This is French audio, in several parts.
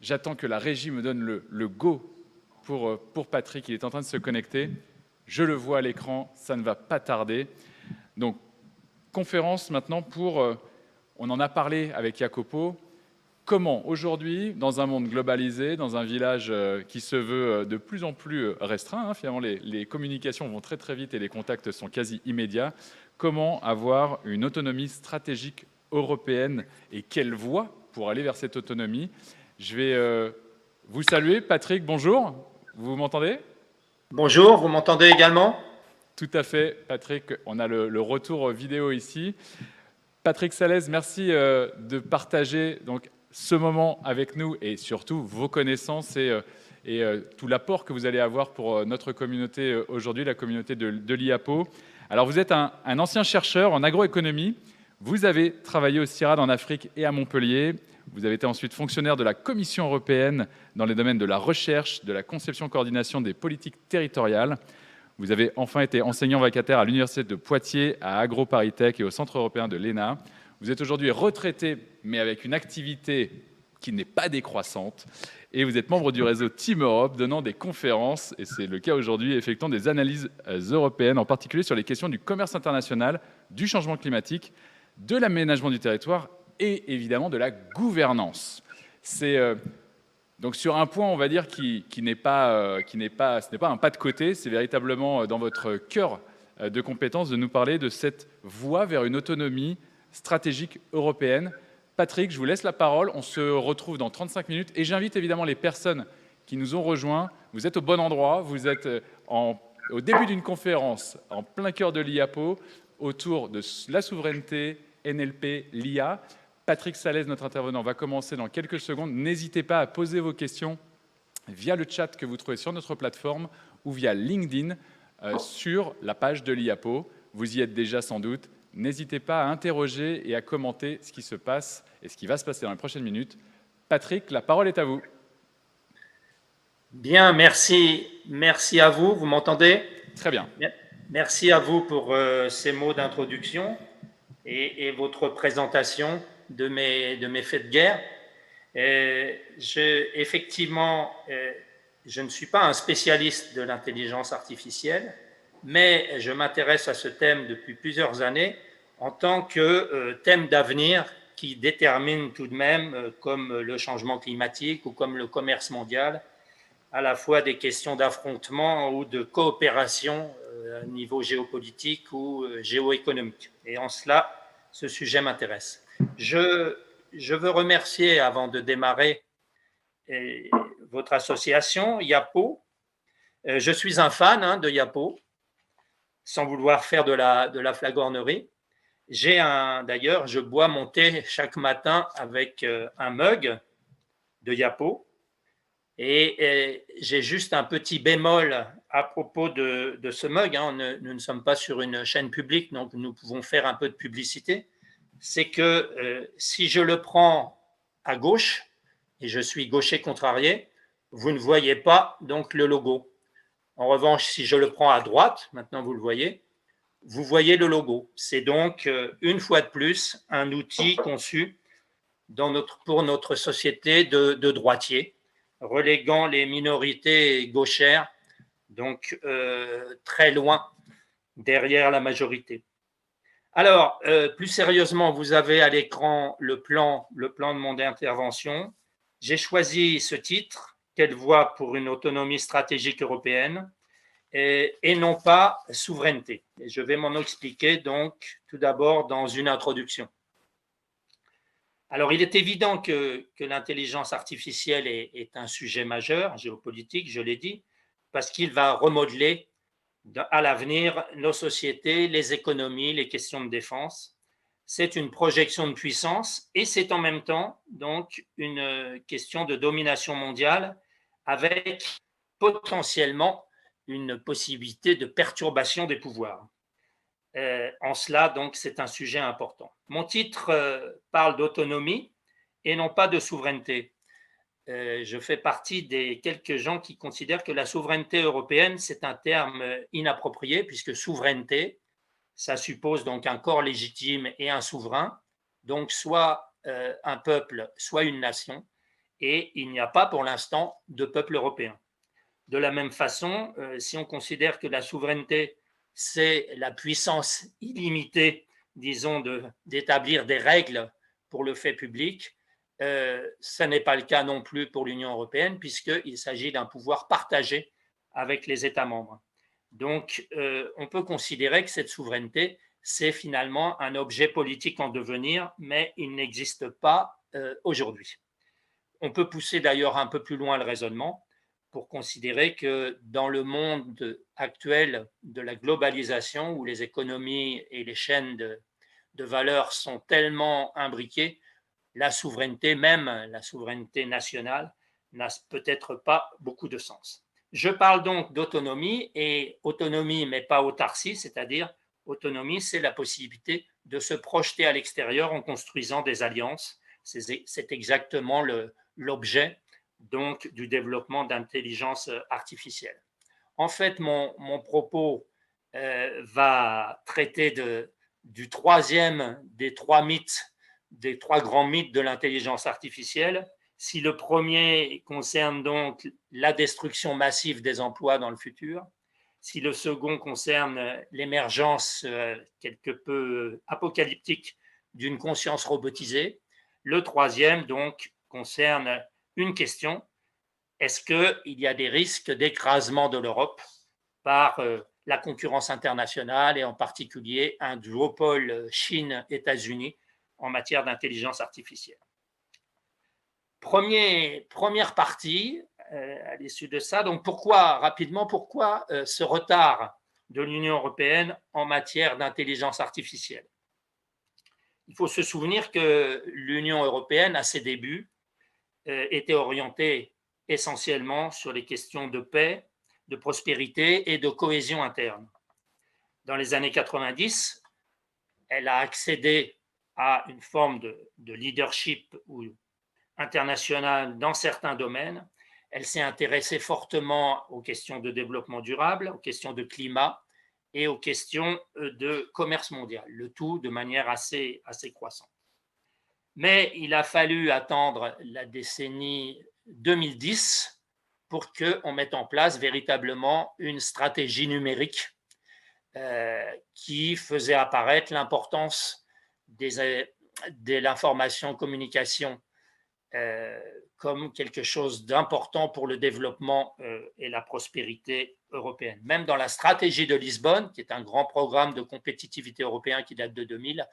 J'attends que la régie me donne le go pour Patrick. Il est en train de se connecter. Je le vois à l'écran, ça ne va pas tarder. Donc, conférence maintenant on en a parlé avec Jacopo, comment aujourd'hui, dans un monde globalisé, dans un village qui se veut de plus en plus restreint, finalement les communications vont très très vite et les contacts sont quasi immédiats, comment avoir une autonomie stratégique européenne et quelle voie pour aller vers cette autonomie. Je vais vous saluer. Patrick, bonjour. Vous m'entendez ? Bonjour, vous m'entendez également? Tout à fait, Patrick. On a le retour vidéo ici. Patrick Salès, merci de partager donc, ce moment avec nous et surtout vos connaissances et tout l'apport que vous allez avoir pour notre communauté aujourd'hui, la communauté de l'IAPO. Alors, vous êtes un ancien chercheur en agroéconomie. Vous avez travaillé au CIRAD en Afrique et à Montpellier. Vous avez été ensuite fonctionnaire de la Commission européenne dans les domaines de la recherche, de la conception et coordination des politiques territoriales. Vous avez enfin été enseignant vacataire à l'Université de Poitiers, à AgroParisTech et au Centre européen de l'ENA. Vous êtes aujourd'hui retraité, mais avec une activité qui n'est pas décroissante. Et vous êtes membre du réseau Team Europe, donnant des conférences, et c'est le cas aujourd'hui, effectuant des analyses européennes, en particulier sur les questions du commerce international, du changement climatique, de l'aménagement du territoire et évidemment de la gouvernance. C'est donc sur un point, on va dire, ce n'est pas un pas de côté, c'est véritablement dans votre cœur de compétences de nous parler de cette voie vers une autonomie stratégique européenne. Patrick, je vous laisse la parole. On se retrouve dans 35 minutes et j'invite évidemment les personnes qui nous ont rejoints. Vous êtes au bon endroit, vous êtes au début d'une conférence en plein cœur de l'IAPO autour de la souveraineté, NLP, l'IA. Patrick Salès, notre intervenant, va commencer dans quelques secondes. N'hésitez pas à poser vos questions via le chat que vous trouvez sur notre plateforme ou via LinkedIn sur la page de l'IAPO. Vous y êtes déjà sans doute. N'hésitez pas à interroger et à commenter ce qui se passe et ce qui va se passer dans les prochaines minutes. Patrick, la parole est à vous. Bien, merci. Merci à vous. Vous m'entendez? Très bien. Merci à vous pour ces mots d'introduction et votre présentation de mes faits de guerre. Effectivement, je ne suis pas un spécialiste de l'intelligence artificielle, mais je m'intéresse à ce thème depuis plusieurs années en tant que thème d'avenir qui détermine tout de même, comme le changement climatique ou comme le commerce mondial, à la fois des questions d'affrontement ou de coopération à niveau géopolitique ou géoéconomique. Et en cela, ce sujet m'intéresse. Je veux remercier, avant de démarrer, votre association, IAPO. Je suis un fan de IAPO, sans vouloir faire de la flagornerie. D'ailleurs, je bois mon thé chaque matin avec un mug de IAPO. Et j'ai juste un petit bémol à propos de ce mug. Nous ne sommes pas sur une chaîne publique, donc nous pouvons faire un peu de publicité. C'est que si je le prends à gauche, et je suis gaucher contrarié, vous ne voyez pas donc le logo. En revanche, si je le prends à droite, maintenant vous le voyez, vous voyez le logo. C'est donc, une fois de plus, un outil conçu pour notre société de droitiers, reléguant les minorités gauchères donc très loin derrière la majorité. Alors, plus sérieusement, vous avez à l'écran le plan de mon intervention. J'ai choisi ce titre, Quelle voie pour une autonomie stratégique européenne, et non pas souveraineté. Et je vais m'en expliquer donc tout d'abord dans une introduction. Alors, il est évident que l'intelligence artificielle est un sujet majeur, géopolitique, je l'ai dit, parce qu'il va remodeler à l'avenir nos sociétés, les économies, les questions de défense. C'est une projection de puissance et c'est en même temps donc une question de domination mondiale avec potentiellement une possibilité de perturbation des pouvoirs. En cela, donc, c'est un sujet important. Mon titre parle d'autonomie et non pas de souveraineté. Je fais partie des quelques gens qui considèrent que la souveraineté européenne, c'est un terme inapproprié, puisque souveraineté, ça suppose donc un corps légitime et un souverain, donc soit un peuple, soit une nation. et il n'y a pas pour l'instant de peuple européen. De la même façon, si on considère que la souveraineté, c'est la puissance illimitée, disons, d'établir des règles pour le fait public, ce n'est pas le cas non plus pour l'Union européenne, puisqu'il s'agit d'un pouvoir partagé avec les États membres. Donc, on peut considérer que cette souveraineté, c'est finalement un objet politique en devenir, mais il n'existe pas aujourd'hui. On peut pousser d'ailleurs un peu plus loin le raisonnement pour considérer que dans le monde actuel de la globalisation, où les économies et les chaînes de valeur sont tellement imbriquées, la souveraineté, même la souveraineté nationale, n'a peut-être pas beaucoup de sens. Je parle donc d'autonomie, et autonomie, mais pas autarcie, c'est-à-dire autonomie, c'est la possibilité de se projeter à l'extérieur en construisant des alliances. C'est exactement l'objet donc du développement d'intelligence artificielle. En fait, mon propos va traiter du troisième des trois mythes, des trois grands mythes de l'intelligence artificielle. Si le premier concerne donc la destruction massive des emplois dans le futur, si le second concerne l'émergence quelque peu apocalyptique d'une conscience robotisée, le troisième donc concerne une question: est-ce qu'il y a des risques d'écrasement de l'Europe par la concurrence internationale, et en particulier un duopole Chine-États-Unis en matière d'intelligence artificielle? Première partie, à l'issue de ça, donc pourquoi ce retard de l'Union européenne en matière d'intelligence artificielle? Il faut se souvenir que l'Union européenne, à ses débuts, était orientée essentiellement sur les questions de paix, de prospérité et de cohésion interne. Dans les années 90, elle a accédé à une forme de leadership international dans certains domaines. Elle s'est intéressée fortement aux questions de développement durable, aux questions de climat et aux questions de commerce mondial, le tout de manière assez croissante. Mais il a fallu attendre la décennie 2010 pour qu'on mette en place véritablement une stratégie numérique qui faisait apparaître l'importance de l'information-communication comme quelque chose d'important pour le développement et la prospérité européenne. Même dans la stratégie de Lisbonne, qui est un grand programme de compétitivité européen qui date de 2000,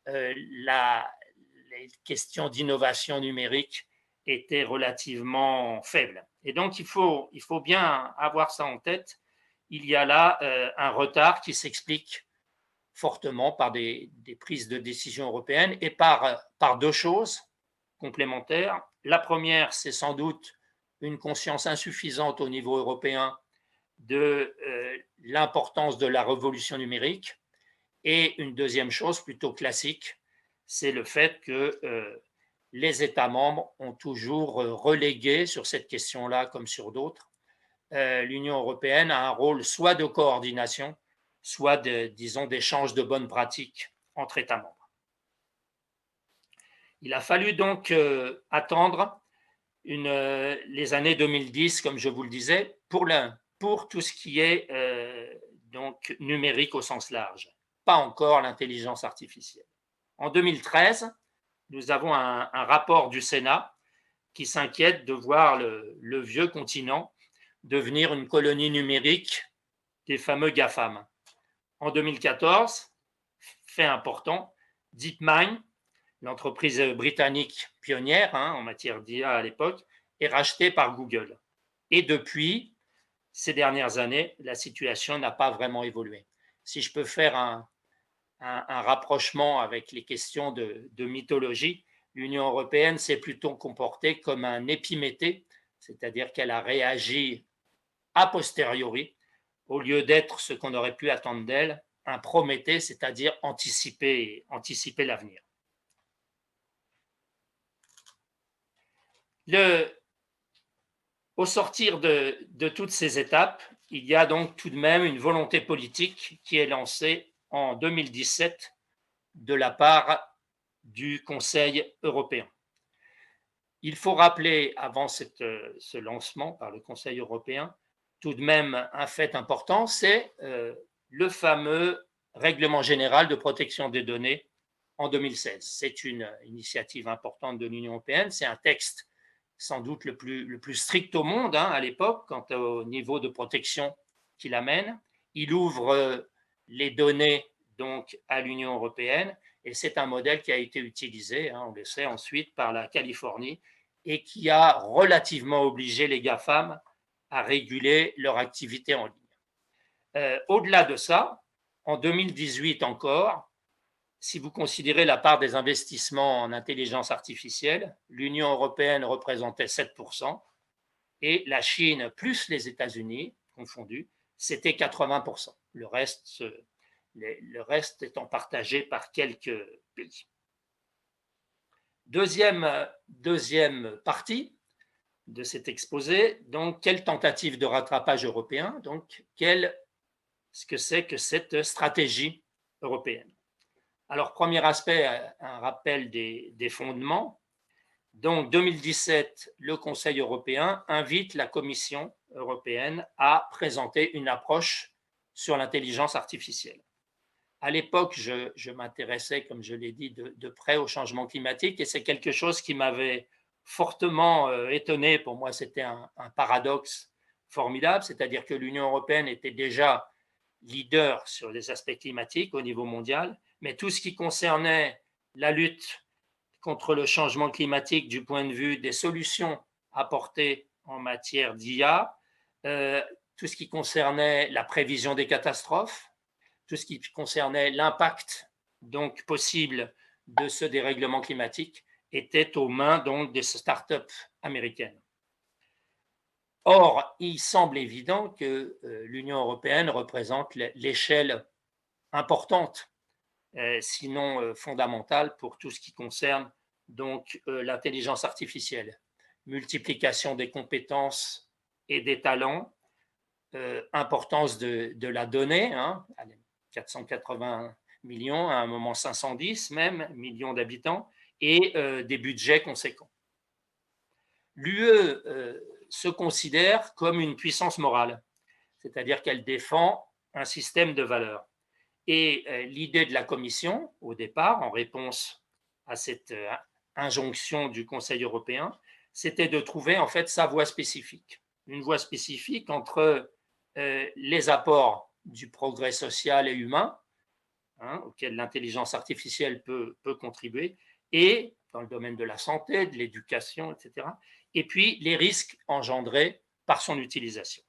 les questions d'innovation numérique étaient relativement faibles. Et donc, il faut bien avoir ça en tête. Il y a là un retard qui s'explique fortement par des prises de décision européennes et par deux choses complémentaires. La première, c'est sans doute une conscience insuffisante au niveau européen de l'importance de la révolution numérique. Et une deuxième chose plutôt classique, c'est le fait que les États membres ont toujours relégué sur cette question-là, comme sur d'autres, l'Union européenne a un rôle soit de coordination, soit disons, d'échange de bonnes pratiques entre États membres. Il a fallu donc attendre les années 2010, comme je vous le disais, pour tout ce qui est donc numérique au sens large, pas encore l'intelligence artificielle. En 2013, nous avons un rapport du Sénat qui s'inquiète de voir le vieux continent devenir une colonie numérique des fameux GAFAM. En 2014, fait important, DeepMind, l'entreprise britannique pionnière en matière d'IA à l'époque, est rachetée par Google. Et depuis ces dernières années, la situation n'a pas vraiment évolué. Si je peux faire un rapprochement avec les questions de mythologie, l'Union européenne s'est plutôt comportée comme un épiméthée, c'est-à-dire qu'elle a réagi a posteriori, au lieu d'être ce qu'on aurait pu attendre d'elle, un Prométhée, c'est-à-dire anticiper l'avenir. Au sortir de toutes ces étapes, il y a donc tout de même une volonté politique qui est lancée en 2017 de la part du Conseil européen. Il faut rappeler, avant ce lancement par le Conseil européen, tout de même un fait important, c'est le fameux règlement général de protection des données en 2016. C'est une initiative importante de l'Union européenne, c'est un texte sans doute le plus strict au monde à l'époque quant au niveau de protection qu'il amène. Il ouvre les données donc à l'Union européenne et c'est un modèle qui a été utilisé, on le sait, ensuite par la Californie et qui a relativement obligé les GAFAM à réguler leur activité en ligne. Au-delà de ça, en 2018 encore, si vous considérez la part des investissements en intelligence artificielle, l'Union européenne représentait 7% et la Chine plus les États-Unis confondus, c'était 80%. Le reste étant partagé par quelques pays. Deuxième partie de cet exposé, donc quelle tentative de rattrapage européen, donc ce que c'est que cette stratégie européenne. Alors, premier aspect, un rappel des fondements. Donc, 2017, le Conseil européen invite la Commission européenne à présenter une approche sur l'intelligence artificielle. À l'époque, je m'intéressais, comme je l'ai dit, de près au changement climatique et c'est quelque chose qui m'avait fortement étonné. Pour moi, c'était un paradoxe formidable, c'est-à-dire que l'Union européenne était déjà leader sur les aspects climatiques au niveau mondial, mais tout ce qui concernait la lutte contre le changement climatique du point de vue des solutions apportées en matière d'IA, tout ce qui concernait la prévision des catastrophes, tout ce qui concernait l'impact donc possible de ce dérèglement climatique était aux mains donc des startups américaines. Or, il semble évident que l'Union européenne représente l'échelle importante, sinon fondamentale, pour tout ce qui concerne donc l'intelligence artificielle, multiplication des compétences et des talents, importance de la donnée, 480 millions, à un moment 510 même, millions d'habitants, et des budgets conséquents. L'UE se considère comme une puissance morale, c'est-à-dire qu'elle défend un système de valeurs. Et l'idée de la Commission, au départ, en réponse à cette injonction du Conseil européen, c'était de trouver en fait sa voie spécifique. Une voie spécifique entre les apports du progrès social et humain, auquel l'intelligence artificielle peut contribuer, et dans le domaine de la santé, de l'éducation, etc., et puis les risques engendrés par son utilisation.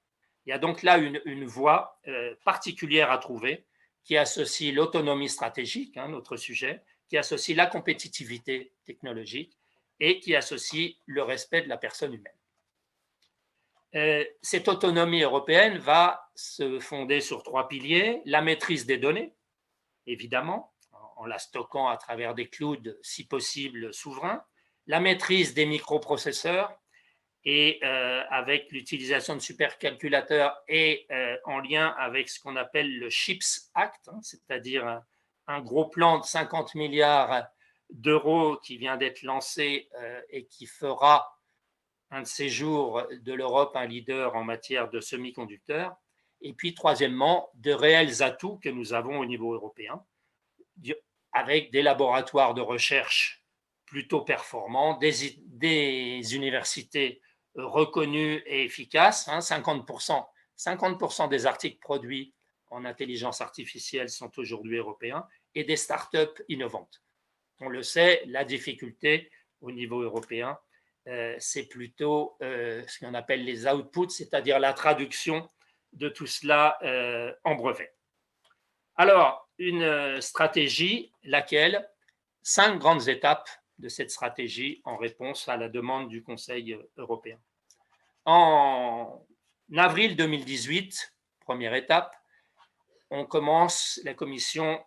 Il y a donc là une voie particulière à trouver qui associe l'autonomie stratégique, notre sujet, qui associe la compétitivité technologique et qui associe le respect de la personne humaine. Cette autonomie européenne va se fonder sur 3 piliers: la maîtrise des données, évidemment, en la stockant à travers des clouds, si possible, souverains, la maîtrise des microprocesseurs et avec l'utilisation de supercalculateurs et en lien avec ce qu'on appelle le CHIPS Act, c'est-à-dire un gros plan de 50 milliards d'euros qui vient d'être lancé et qui fera un de ces jours de l'Europe un leader en matière de semi-conducteurs. Et puis, troisièmement, de réels atouts que nous avons au niveau européen, avec des laboratoires de recherche plutôt performants, des universités reconnues et efficaces. 50% des articles produits en intelligence artificielle sont aujourd'hui européens, et des startups innovantes. On le sait, la difficulté au niveau européen, c'est plutôt ce qu'on appelle les outputs, c'est-à-dire la traduction de tout cela en brevet. Alors, une stratégie, laquelle? 5 grandes étapes de cette stratégie en réponse à la demande du Conseil européen. En avril 2018, première étape, la Commission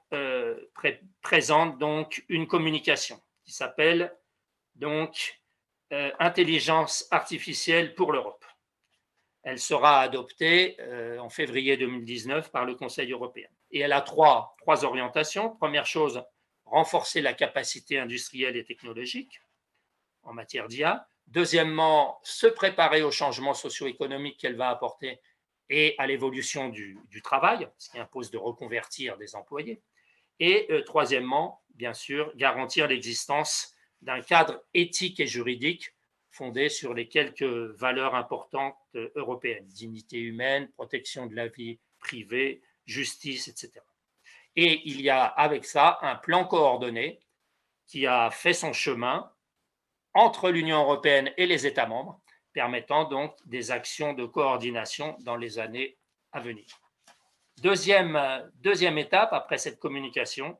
présente donc une communication qui s'appelle donc Intelligence artificielle pour l'Europe. Elle sera adoptée en février 2019 par le Conseil européen. Et elle a trois orientations. Première chose, renforcer la capacité industrielle et technologique en matière d'IA. Deuxièmement, se préparer aux changements socio-économiques qu'elle va apporter et à l'évolution du travail, ce qui impose de reconvertir des employés. Et troisièmement, bien sûr, garantir l'existence d'un cadre éthique et juridique fondé sur les quelques valeurs importantes européennes, dignité humaine, protection de la vie privée, justice, etc. Et il y a avec ça un plan coordonné qui a fait son chemin entre l'Union européenne et les États membres, permettant donc des actions de coordination dans les années à venir. Deuxième étape, après cette communication,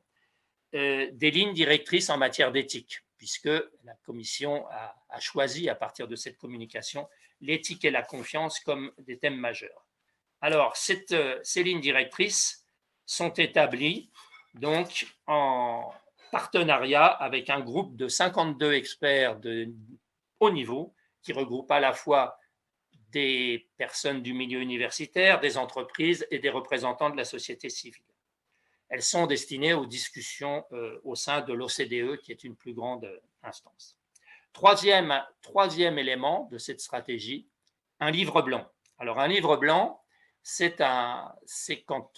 des lignes directrices en matière d'éthique, puisque la Commission a choisi, à partir de cette communication, l'éthique et la confiance comme des thèmes majeurs. Alors, ces lignes directrices sont établies donc en partenariat avec un groupe de 52 experts de haut niveau qui regroupe à la fois des personnes du milieu universitaire, des entreprises et des représentants de la société civile. Elles sont destinées aux discussions au sein de l'OCDE, qui est une plus grande instance. Troisième élément de cette stratégie, un livre blanc. Alors, un livre blanc, c'est quand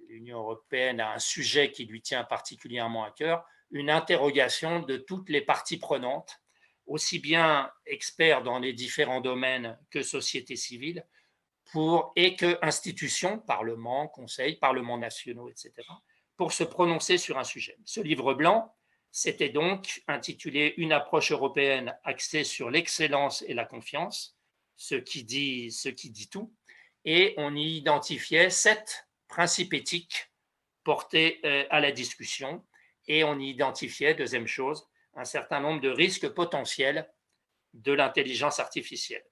l'Union européenne a un sujet qui lui tient particulièrement à cœur, une interrogation de toutes les parties prenantes, aussi bien experts dans les différents domaines que société civile, et que institutions, Parlement, Conseil, Parlements nationaux, etc., pour se prononcer sur un sujet. Ce livre blanc, c'était donc intitulé « Une approche européenne axée sur l'excellence et la confiance », ce qui dit tout, et on y identifiait 7 principes éthiques portés à la discussion, et on y identifiait, deuxième chose, un certain nombre de risques potentiels de l'intelligence artificielle.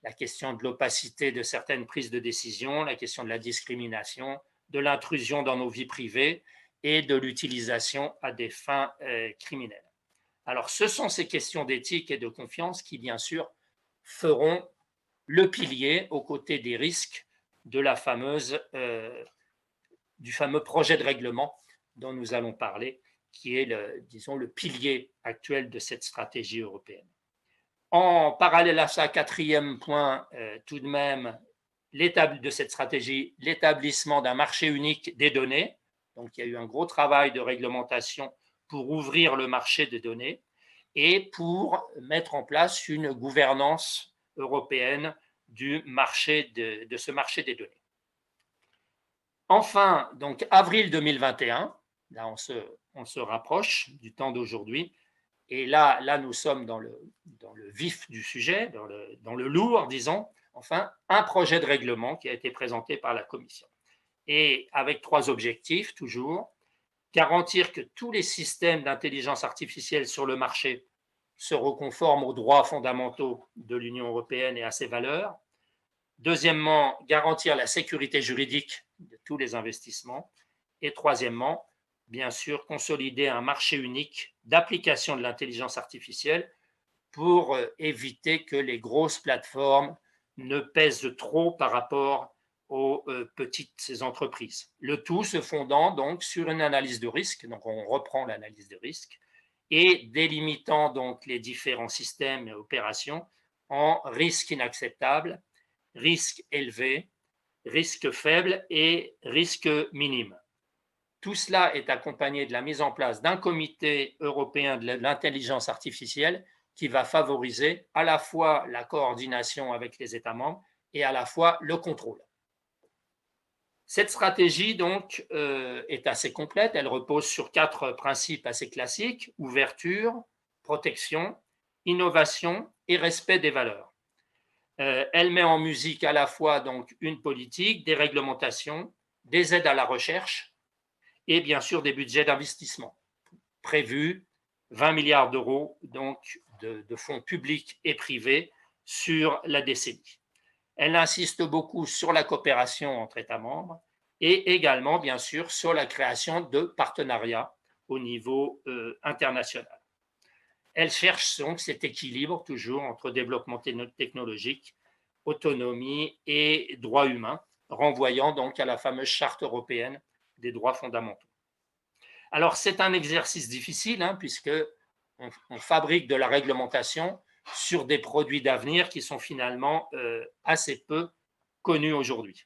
La question de l'opacité de certaines prises de décision, la question de la discrimination, de l'intrusion dans nos vies privées et de l'utilisation à des fins criminelles. Alors, ce sont ces questions d'éthique et de confiance qui, bien sûr, feront le pilier aux côtés des risques de du fameux projet de règlement dont nous allons parler, qui est, le pilier actuel de cette stratégie européenne. En parallèle à ça, quatrième point, tout de même, de cette stratégie, l'établissement d'un marché unique des données. Donc, il y a eu un gros travail de réglementation pour ouvrir le marché des données et pour mettre en place une gouvernance européenne de ce marché des données. Enfin, donc avril 2021, là on se rapproche du temps d'aujourd'hui, et là nous sommes dans le vif du sujet, dans le lourd, disons, enfin, un projet de règlement qui a été présenté par la Commission. Et avec 3 objectifs, toujours, garantir que tous les systèmes d'intelligence artificielle sur le marché se reconforment aux droits fondamentaux de l'Union européenne et à ses valeurs. Deuxièmement, garantir la sécurité juridique de tous les investissements. Et troisièmement, bien sûr, consolider un marché unique d'application de l'intelligence artificielle pour éviter que les grosses plateformes ne pèsent trop par rapport aux petites entreprises. Le tout se fondant donc sur une analyse de risque, donc on reprend l'analyse de risque, et délimitant donc les différents systèmes et opérations en risques inacceptables, risque élevé, risque faible et risque minime. Tout cela est accompagné de la mise en place d'un comité européen de l'intelligence artificielle qui va favoriser à la fois la coordination avec les États membres et à la fois le contrôle. Cette stratégie, donc, est assez complète. Elle repose sur 4 principes assez classiques: ouverture, protection, innovation et respect des valeurs. Elle met en musique à la fois donc une politique, des réglementations, des aides à la recherche et bien sûr des budgets d'investissement prévus, 20 milliards d'euros donc de fonds publics et privés sur la décennie. Elle insiste beaucoup sur la coopération entre États membres et également bien sûr sur la création de partenariats au niveau international. Elle cherche donc cet équilibre toujours entre développement technologique, autonomie et droits humains, renvoyant donc à la fameuse charte européenne des droits fondamentaux. Alors c'est un exercice difficile puisque on fabrique de la réglementation sur des produits d'avenir qui sont finalement assez peu connus aujourd'hui.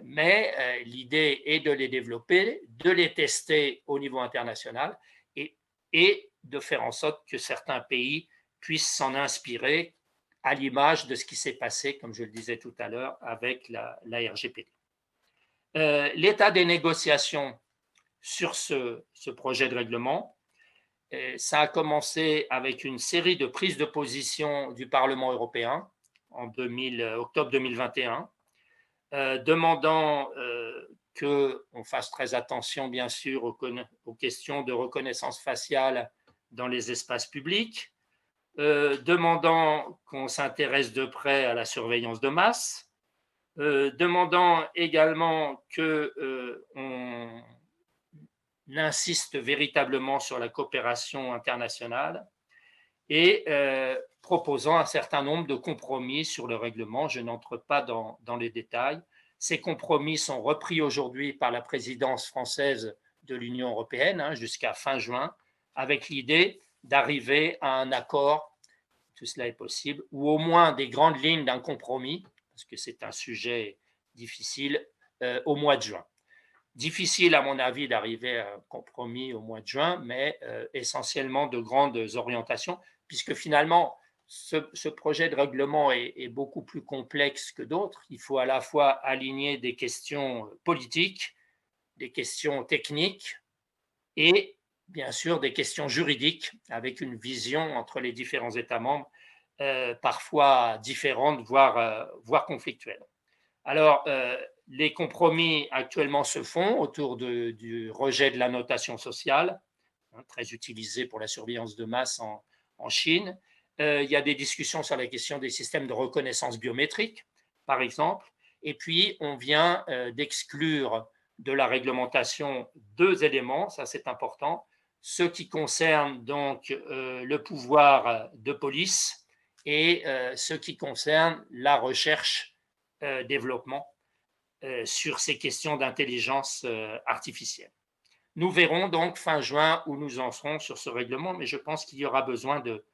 Mais l'idée est de les développer, de les tester au niveau international et de faire en sorte que certains pays puissent s'en inspirer à l'image de ce qui s'est passé, comme je le disais tout à l'heure, avec la RGPD. L'état des négociations sur ce projet de règlement, ça a commencé avec une série de prises de position du Parlement européen en octobre 2021, demandant qu'on fasse très attention, bien sûr, aux questions de reconnaissance faciale dans les espaces publics, demandant qu'on s'intéresse de près à la surveillance de masse, demandant également qu'on insiste véritablement sur la coopération internationale et proposant un certain nombre de compromis sur le règlement. Je n'entre pas dans les détails. Ces compromis sont repris aujourd'hui par la présidence française de l'Union européenne jusqu'à fin juin, avec l'idée d'arriver à un accord, tout cela est possible, ou au moins des grandes lignes d'un compromis, parce que c'est un sujet difficile, au mois de juin. Difficile, à mon avis, d'arriver à un compromis au mois de juin, mais essentiellement de grandes orientations, puisque finalement, ce projet de règlement est beaucoup plus complexe que d'autres. Il faut à la fois aligner des questions politiques, des questions techniques et bien sûr des questions juridiques, avec une vision entre les différents États membres, parfois différentes, voire conflictuelles. Alors, les compromis actuellement se font autour du rejet de la notation sociale, très utilisée pour la surveillance de masse en Chine. Il y a des discussions sur la question des systèmes de reconnaissance biométrique, par exemple. Et puis, on vient d'exclure de la réglementation 2 éléments, ça c'est important, ce qui concerne donc le pouvoir de police et ce qui concerne la recherche-développement sur ces questions d'intelligence artificielle. Nous verrons donc fin juin où nous en serons sur ce règlement, mais je pense qu'il y aura besoin de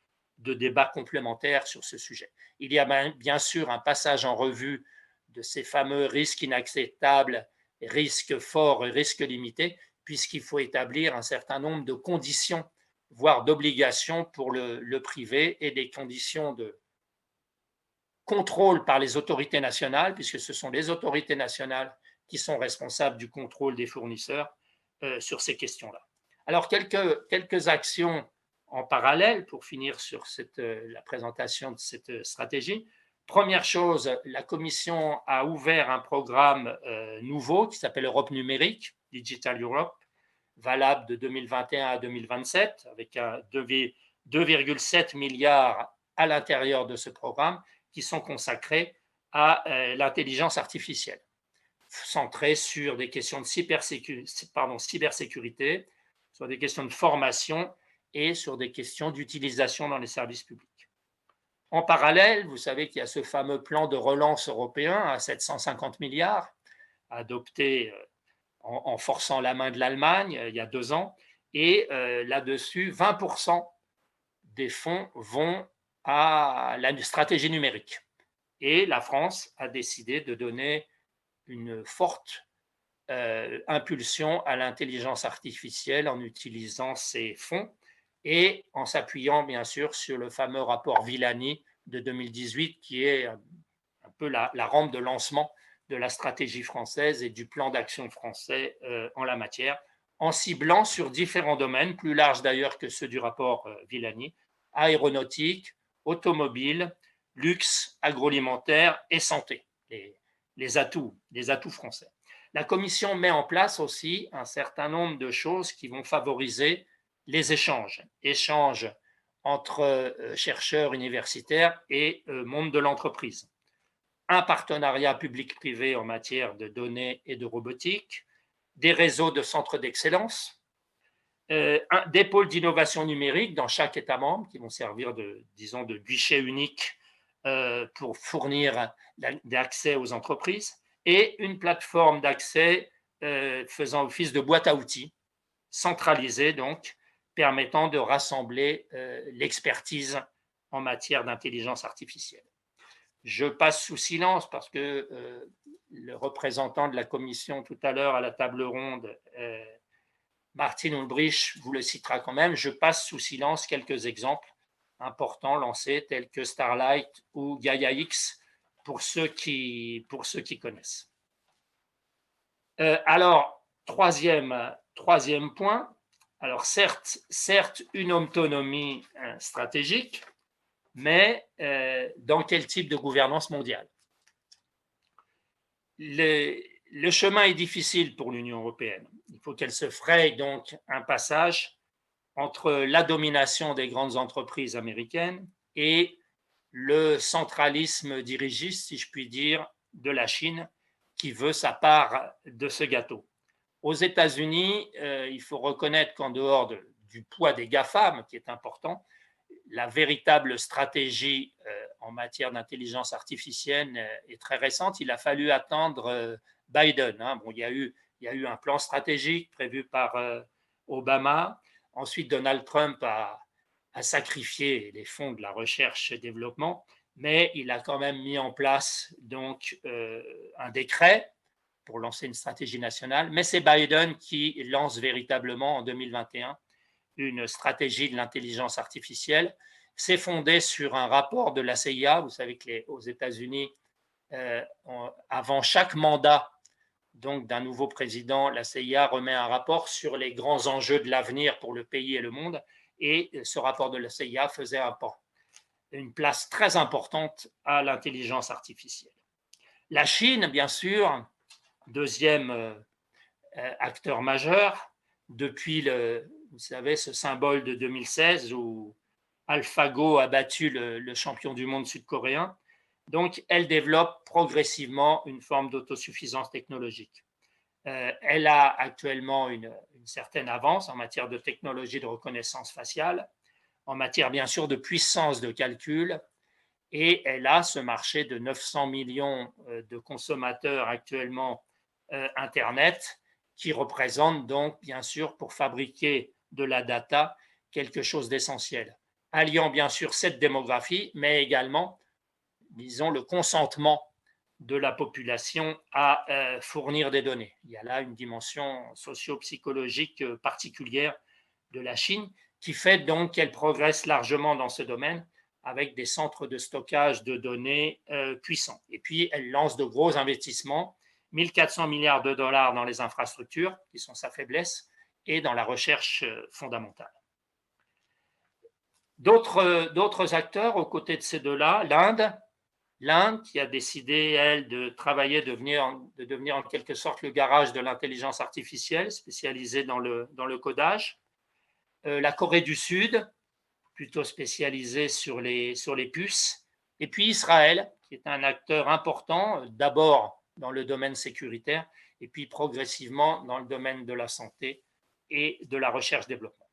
débats complémentaires sur ce sujet. Il y a bien sûr un passage en revue de ces fameux risques inacceptables, risques forts et risques limités, puisqu'il faut établir un certain nombre de conditions, voire d'obligations pour le privé et des conditions de contrôle par les autorités nationales, puisque ce sont les autorités nationales qui sont responsables du contrôle des fournisseurs sur ces questions-là. Alors, quelques actions en parallèle pour finir sur la présentation de cette stratégie. Première chose, la Commission a ouvert un programme nouveau qui s'appelle Europe numérique, Digital Europe, valable de 2021 à 2027, avec 2,7 milliards à l'intérieur de ce programme qui sont consacrés à l'intelligence artificielle, centrés sur des questions de cybersécurité, sur des questions de formation et sur des questions d'utilisation dans les services publics. En parallèle, vous savez qu'il y a ce fameux plan de relance européen à 750 milliards, adopté en forçant la main de l'Allemagne il y a 2 ans, et là-dessus, 20% des fonds vont à la stratégie numérique. Et la France a décidé de donner une forte impulsion à l'intelligence artificielle en utilisant ces fonds et en s'appuyant bien sûr sur le fameux rapport Villani de 2018 qui est un peu la rampe de lancement de la stratégie française et du plan d'action français en la matière, en ciblant sur différents domaines, plus larges d'ailleurs que ceux du rapport Villani, aéronautique, automobile, luxe, agroalimentaire et santé, les atouts français. La Commission met en place aussi un certain nombre de choses qui vont favoriser les échanges entre chercheurs universitaires et monde de l'entreprise. Un partenariat public-privé en matière de données et de robotique, des réseaux de centres d'excellence, des pôles d'innovation numérique dans chaque État membre qui vont servir de guichet unique pour fournir l'accès aux entreprises et une plateforme d'accès faisant office de boîte à outils centralisée, donc permettant de rassembler l'expertise en matière d'intelligence artificielle. Je passe sous silence parce que le représentant de la Commission tout à l'heure à la table ronde, Martin Ulbrich, vous le citera quand même. Je passe sous silence quelques exemples importants lancés tels que Starlight ou Gaia X pour ceux qui connaissent. Alors, troisième point, alors certes une autonomie stratégique, mais dans quel type de gouvernance mondiale? Le chemin est difficile pour l'Union européenne. Il faut qu'elle se fraye donc un passage entre la domination des grandes entreprises américaines et le centralisme dirigiste, si je puis dire, de la Chine, qui veut sa part de ce gâteau. Aux États-Unis, il faut reconnaître qu'en dehors du poids des GAFAM, qui est important, la véritable stratégie en matière d'intelligence artificielle est très récente. Il a fallu attendre Biden. Bon, il y a eu un plan stratégique prévu par Obama. Ensuite, Donald Trump a sacrifié les fonds de la recherche et développement, mais il a quand même mis en place donc un décret pour lancer une stratégie nationale. Mais c'est Biden qui lance véritablement en 2021 une stratégie de l'intelligence artificielle. C'est fondé sur un rapport de la CIA. Vous savez qu'aux États-Unis, avant chaque mandat donc d'un nouveau président, la CIA remet un rapport sur les grands enjeux de l'avenir pour le pays et le monde. Et ce rapport de la CIA faisait une place très importante à l'intelligence artificielle. La Chine, bien sûr, deuxième acteur majeur, depuis vous savez, ce symbole de 2016 où AlphaGo a battu le champion du monde sud-coréen. Donc, elle développe progressivement une forme d'autosuffisance technologique. Elle a actuellement une certaine avance en matière de technologie de reconnaissance faciale, en matière bien sûr de puissance de calcul, et elle a ce marché de 900 millions de consommateurs actuellement Internet, qui représente donc bien sûr pour fabriquer de la data quelque chose d'essentiel, alliant bien sûr cette démographie, mais également, disons, le consentement de la population à fournir des données. Il y a là une dimension socio-psychologique particulière de la Chine qui fait donc qu'elle progresse largement dans ce domaine avec des centres de stockage de données puissants. Et puis, elle lance de gros investissements, 1400 milliards de dollars dans les infrastructures, qui sont sa faiblesse, et dans la recherche fondamentale. D'autres acteurs aux côtés de ces deux-là, l'Inde qui a décidé, elle, de travailler, de devenir en quelque sorte le garage de l'intelligence artificielle, spécialisée dans le codage. La Corée du Sud, plutôt spécialisée sur les puces. Et puis Israël, qui est un acteur important, d'abord dans le domaine sécuritaire, et puis progressivement dans le domaine de la santé et de la recherche-développement.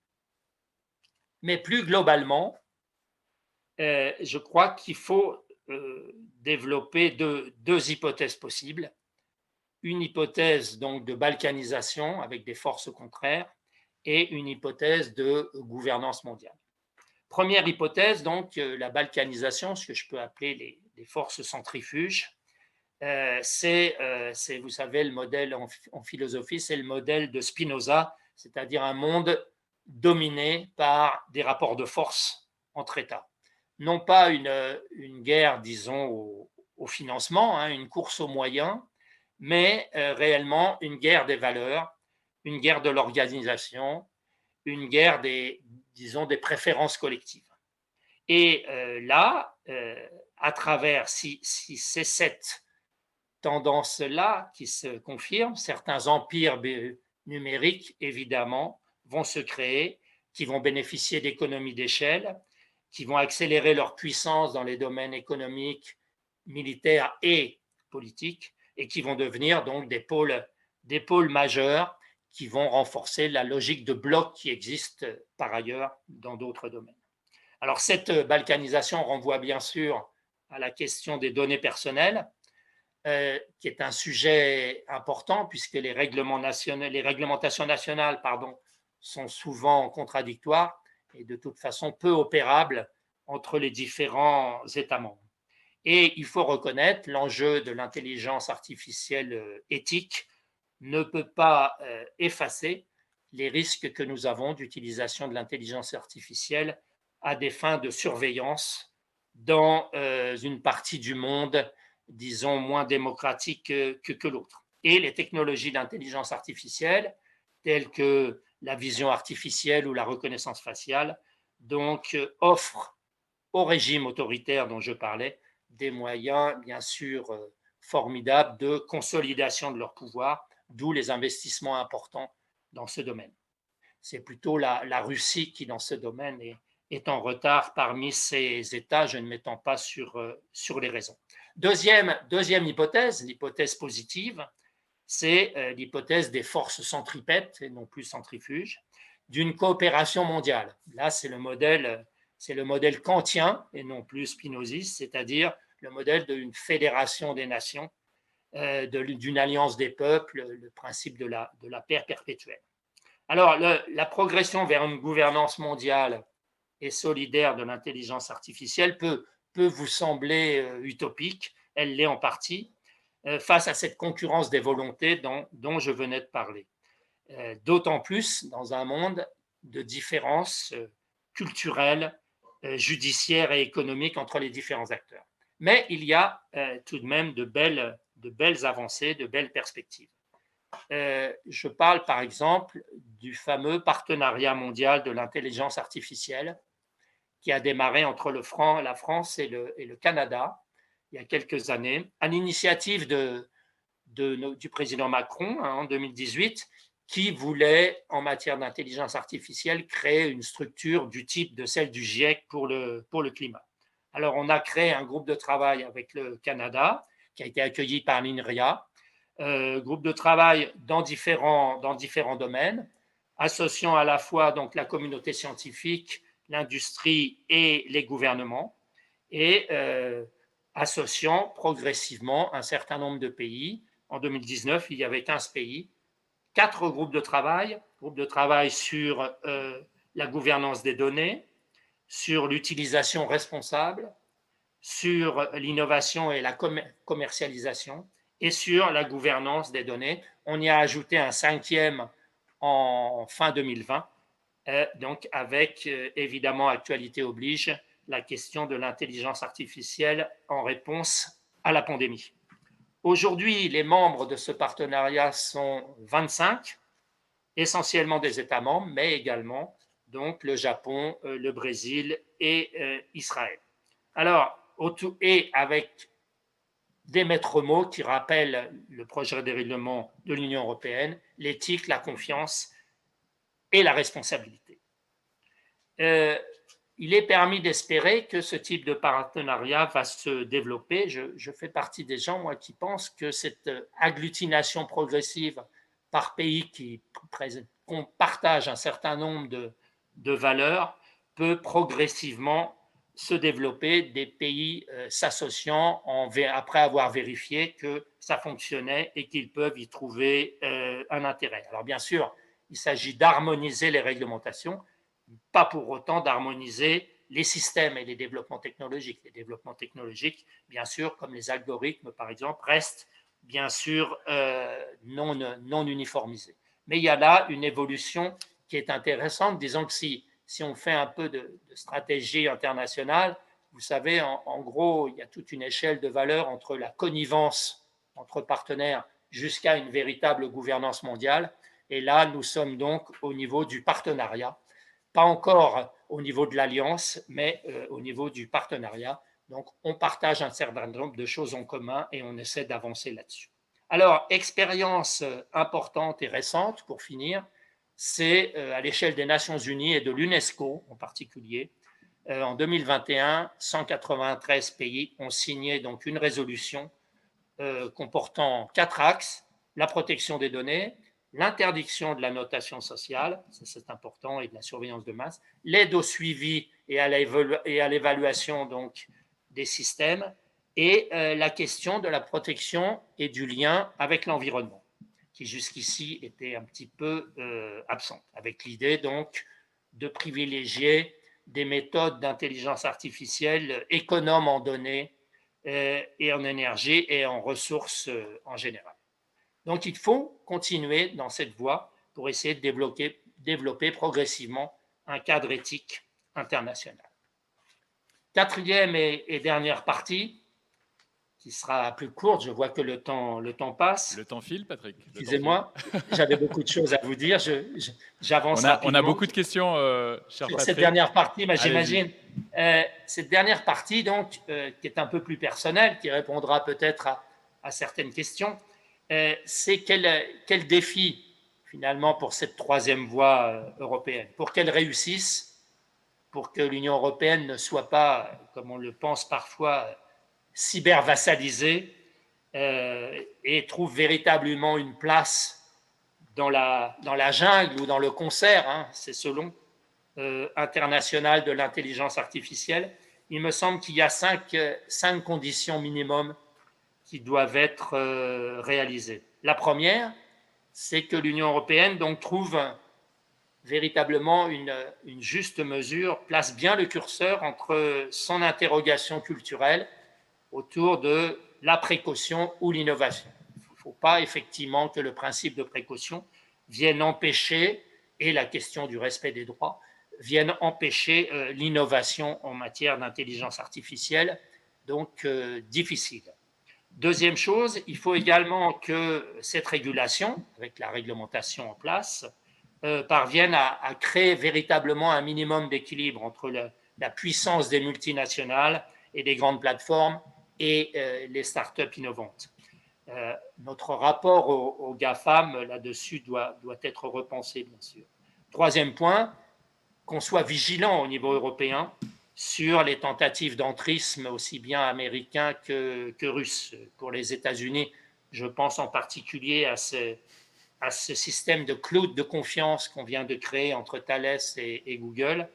Mais plus globalement, je crois qu'il faut développer deux hypothèses possibles. Une hypothèse donc de balkanisation avec des forces contraires et une hypothèse de gouvernance mondiale. Première hypothèse, donc la balkanisation, ce que je peux appeler les forces centrifuges, c'est, vous savez, le modèle en philosophie, c'est le modèle de Spinoza, c'est-à-dire un monde dominé par des rapports de force entre États. Non pas une guerre, disons, au financement, une course aux moyens, mais réellement une guerre des valeurs, une guerre de l'organisation, une guerre des préférences collectives. Et là, à travers, si c'est cette tendance-là qui se confirme, certains empires numériques, évidemment, vont se créer, qui vont bénéficier d'économies d'échelle, qui vont accélérer leur puissance dans les domaines économiques, militaires et politiques, et qui vont devenir donc des pôles majeurs qui vont renforcer la logique de bloc qui existe par ailleurs dans d'autres domaines. Alors cette balkanisation renvoie bien sûr à la question des données personnelles, qui est un sujet important puisque les réglementations nationales sont souvent contradictoires et de toute façon peu opérables entre les différents États membres. Et il faut reconnaître l'enjeu de l'intelligence artificielle éthique ne peut pas effacer les risques que nous avons d'utilisation de l'intelligence artificielle à des fins de surveillance dans une partie du monde, disons, moins démocratique que l'autre. Et les technologies d'intelligence artificielle, telles que la vision artificielle ou la reconnaissance faciale, donc offrent au régime autoritaire dont je parlais des moyens, bien sûr, formidables de consolidation de leur pouvoir, d'où les investissements importants dans ce domaine. C'est plutôt la Russie qui, dans ce domaine, est en retard parmi ces États, je ne m'étends pas sur les raisons. Deuxième hypothèse, l'hypothèse positive, c'est l'hypothèse des forces centripètes et non plus centrifuges, d'une coopération mondiale. Là, c'est le modèle kantien et non plus spinoziste, c'est-à-dire le modèle d'une fédération des nations, d'une alliance des peuples, le principe de la paix perpétuelle. Alors, la progression vers une gouvernance mondiale et solidaire de l'intelligence artificielle peut vous sembler utopique, elle l'est en partie, face à cette concurrence des volontés dont je venais de parler. D'autant plus dans un monde de différences culturelles, judiciaires et économiques entre les différents acteurs. Mais il y a tout de même de belles avancées, de belles perspectives. Je parle par exemple du fameux partenariat mondial de l'intelligence artificielle qui a démarré entre la France et le Canada il y a quelques années, à l'initiative du président Macron en 2018, qui voulait, en matière d'intelligence artificielle, créer une structure du type de celle du GIEC pour le climat. Alors, on a créé un groupe de travail avec le Canada, qui a été accueilli par l'INRIA, groupe de travail dans différents domaines, associant à la fois donc, la communauté scientifique, l'industrie et les gouvernements, et associant progressivement un certain nombre de pays. En 2019, il y avait 15 pays, 4 groupes de travail sur la gouvernance des données, sur l'utilisation responsable, sur l'innovation et la commercialisation, et sur la gouvernance des données. On y a ajouté un 5e en fin 2020, donc avec évidemment actualité oblige la question de l'intelligence artificielle en réponse à la pandémie. Aujourd'hui, les membres de ce partenariat sont 25, essentiellement des États membres, mais également donc le Japon, le Brésil et Israël. Alors, et avec des maîtres mots qui rappellent le projet de règlement de l'Union européenne, l'éthique, la confiance et la responsabilité. Il est permis d'espérer que ce type de partenariat va se développer. Je fais partie des gens, moi, qui pensent que cette agglutination progressive par pays qu'on partage un certain nombre de valeurs peut progressivement se développer, des pays s'associant après avoir vérifié que ça fonctionnait et qu'ils peuvent y trouver un intérêt. Alors bien sûr, il s'agit d'harmoniser les réglementations, pas pour autant d'harmoniser les systèmes et les développements technologiques. Les développements technologiques, bien sûr, comme les algorithmes, par exemple, restent bien sûr non uniformisés. Mais il y a là une évolution qui est intéressante. Disons que si on fait un peu de stratégie internationale, vous savez, en gros, il y a toute une échelle de valeurs entre la connivence entre partenaires jusqu'à une véritable gouvernance mondiale. Et là, nous sommes donc au niveau du partenariat. Pas encore au niveau de l'alliance, mais au niveau du partenariat. Donc, on partage un certain nombre de choses en commun et on essaie d'avancer là-dessus. Alors, expérience importante et récente, pour finir, c'est à l'échelle des Nations Unies et de l'UNESCO en particulier. En 2021, 193 pays ont signé donc une résolution comportant 4 axes: la protection des données, l'interdiction de la notation sociale, c'est important, et de la surveillance de masse, l'aide au suivi et à l'évaluation donc des systèmes, et la question de la protection et du lien avec l'environnement, qui jusqu'ici était un petit peu absente, avec l'idée donc de privilégier des méthodes d'intelligence artificielle économes en données et en énergie et en ressources en général. Donc il faut continuer dans cette voie pour essayer de développer progressivement un cadre éthique international. Quatrième et dernière partie, qui sera plus courte, je vois que le temps passe. Le temps file, Patrick. Excusez-moi, j'avais beaucoup de choses à vous dire, j'avance rapidement. On a beaucoup de questions, cher sur Patrick. cette dernière partie, Allez-y. j'imagine. Cette dernière partie, donc, qui est un peu plus personnelle, qui répondra peut-être à certaines questions, c'est quel défi, finalement, pour cette troisième voie européenne, pour qu'elle réussisse, pour que l'Union européenne ne soit pas, comme on le pense parfois, cyber-vassalisée et trouve véritablement une place dans la jungle ou dans le concert, hein, c'est selon, international de l'intelligence artificielle. Il me semble qu'il y a cinq conditions minimum qui doivent être réalisées. La première, c'est que l'Union européenne donc trouve véritablement une juste mesure, place bien le curseur entre son interrogation culturelle autour de la précaution ou l'innovation. Il ne faut pas effectivement que le principe de précaution vienne empêcher, et la question du respect des droits, viennent empêcher l'innovation en matière d'intelligence artificielle, donc difficile. Deuxième chose, il faut également que cette régulation, avec la réglementation en place, parvienne à créer véritablement un minimum d'équilibre entre la puissance des multinationales et des grandes plateformes et les startups innovantes. Notre rapport aux GAFAM là-dessus doit être repensé, bien sûr. Troisième point, qu'on soit vigilant au niveau européen sur les tentatives d'entrisme aussi bien américains que russes. Pour les États-Unis, je pense en particulier à ce système de cloud de confiance qu'on vient de créer entre Thales et Google.